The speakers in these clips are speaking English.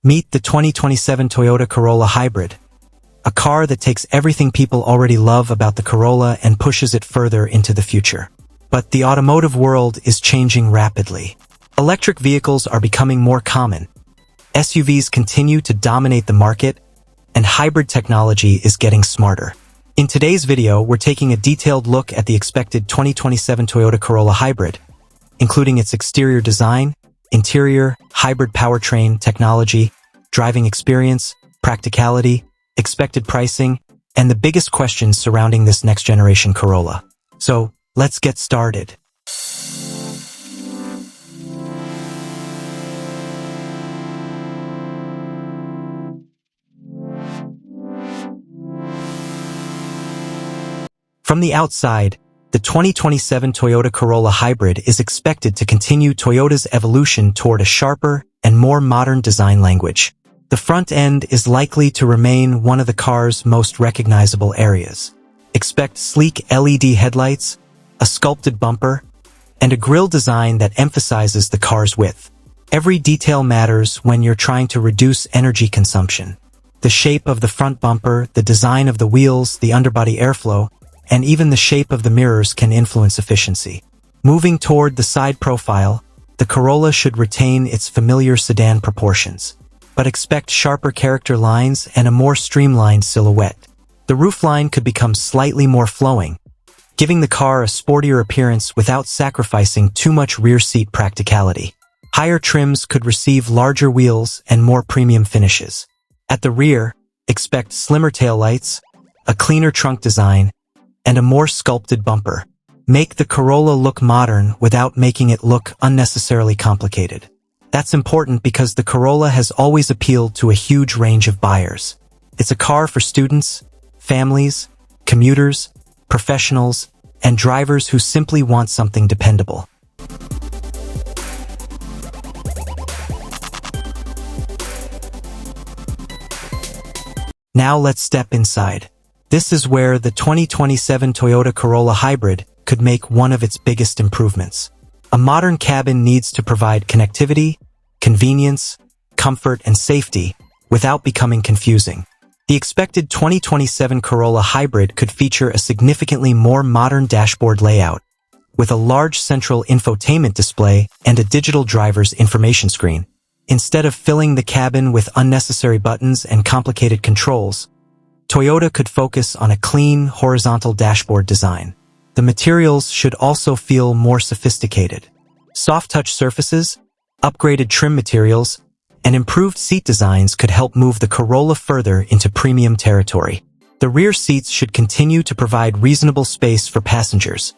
Meet the 2027 Toyota Corolla Hybrid, a car that takes everything people already love about the Corolla and pushes it further into the future. But the automotive world is changing rapidly. Electric vehicles are becoming more common. SUVs continue to dominate the market, and hybrid technology is getting smarter. In today's video, we're taking a detailed look at the expected 2027 Toyota Corolla Hybrid, including its exterior design, interior, hybrid powertrain technology, driving experience, practicality, expected pricing, and the biggest questions surrounding this next-generation Corolla. So, let's get started. From the outside, the 2027 Toyota Corolla Hybrid is expected to continue Toyota's evolution toward a sharper and more modern design language. The front end is likely to remain one of the car's most recognizable areas. Expect sleek LED headlights, a sculpted bumper, and a grille design that emphasizes the car's width. Every detail matters when you're trying to reduce energy consumption. The shape of the front bumper, the design of the wheels, the underbody airflow, and even the shape of the mirrors can influence efficiency. Moving toward the side profile, the Corolla should retain its familiar sedan proportions, but expect sharper character lines and a more streamlined silhouette. The roofline could become slightly more flowing, giving the car a sportier appearance without sacrificing too much rear seat practicality. Higher trims could receive larger wheels and more premium finishes. At the rear, expect slimmer taillights, a cleaner trunk design, and a more sculpted bumper. Make the Corolla look modern without making it look unnecessarily complicated. That's important because the Corolla has always appealed to a huge range of buyers. It's a car for students, families, commuters, professionals, and drivers who simply want something dependable. Now let's step inside. This is where the 2027 Toyota Corolla Hybrid could make one of its biggest improvements. A modern cabin needs to provide connectivity, convenience, comfort, and safety without becoming confusing. The expected 2027 Corolla Hybrid could feature a significantly more modern dashboard layout, with a large central infotainment display and a digital driver's information screen. Instead of filling the cabin with unnecessary buttons and complicated controls, Toyota could focus on a clean, horizontal dashboard design. The materials should also feel more sophisticated. Soft-touch surfaces, upgraded trim materials, and improved seat designs could help move the Corolla further into premium territory. The rear seats should continue to provide reasonable space for passengers,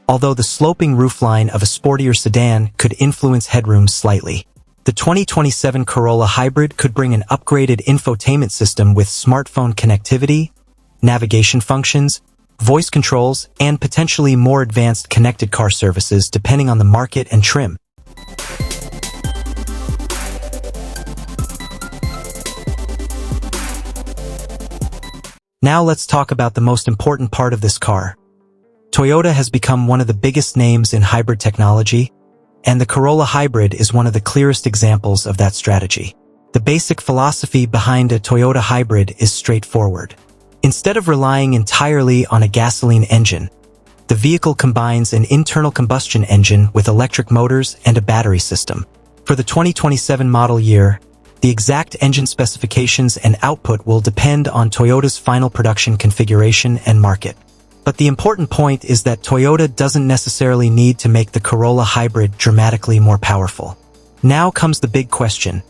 although the sloping roofline of a sportier sedan could influence headroom slightly. The 2027 Corolla Hybrid could bring an upgraded infotainment system with smartphone connectivity, navigation functions, voice controls, and potentially more advanced connected car services depending on the market and trim. Now let's talk about the most important part of this car. Toyota has become one of the biggest names in hybrid technology, and the Corolla Hybrid is one of the clearest examples of that strategy. The basic philosophy behind a Toyota Hybrid is straightforward. Instead of relying entirely on a gasoline engine, the vehicle combines an internal combustion engine with electric motors and a battery system. For the 2027 model year, the exact engine specifications and output will depend on Toyota's final production configuration and market. But the important point is that Toyota doesn't necessarily need to make the Corolla Hybrid dramatically more powerful. Now comes the big question.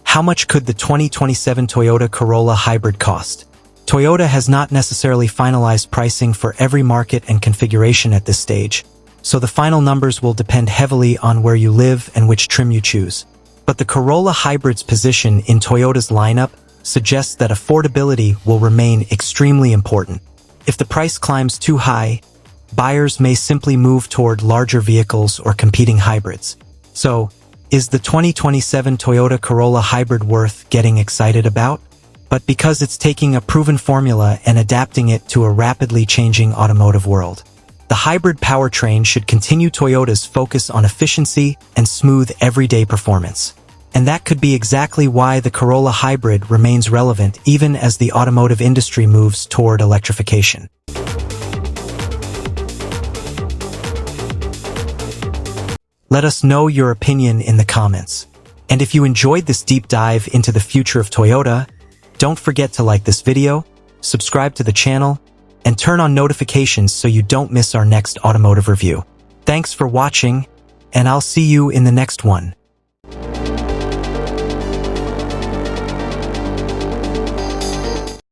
How much could the 2027 Toyota Corolla Hybrid cost? Toyota has not necessarily finalized pricing for every market and configuration at this stage, so the final numbers will depend heavily on where you live and which trim you choose. But the Corolla Hybrid's position in Toyota's lineup suggests that affordability will remain extremely important. If the price climbs too high, buyers may simply move toward larger vehicles or competing hybrids. So, is the 2027 Toyota Corolla Hybrid worth getting excited about? But because it's taking a proven formula and adapting it to a rapidly changing automotive world. The hybrid powertrain should continue Toyota's focus on efficiency and smooth everyday performance. And that could be exactly why the Corolla Hybrid remains relevant even as the automotive industry moves toward electrification. Let us know your opinion in the comments. And if you enjoyed this deep dive into the future of Toyota, don't forget to like this video, subscribe to the channel, and turn on notifications so you don't miss our next automotive review. Thanks for watching, and I'll see you in the next one.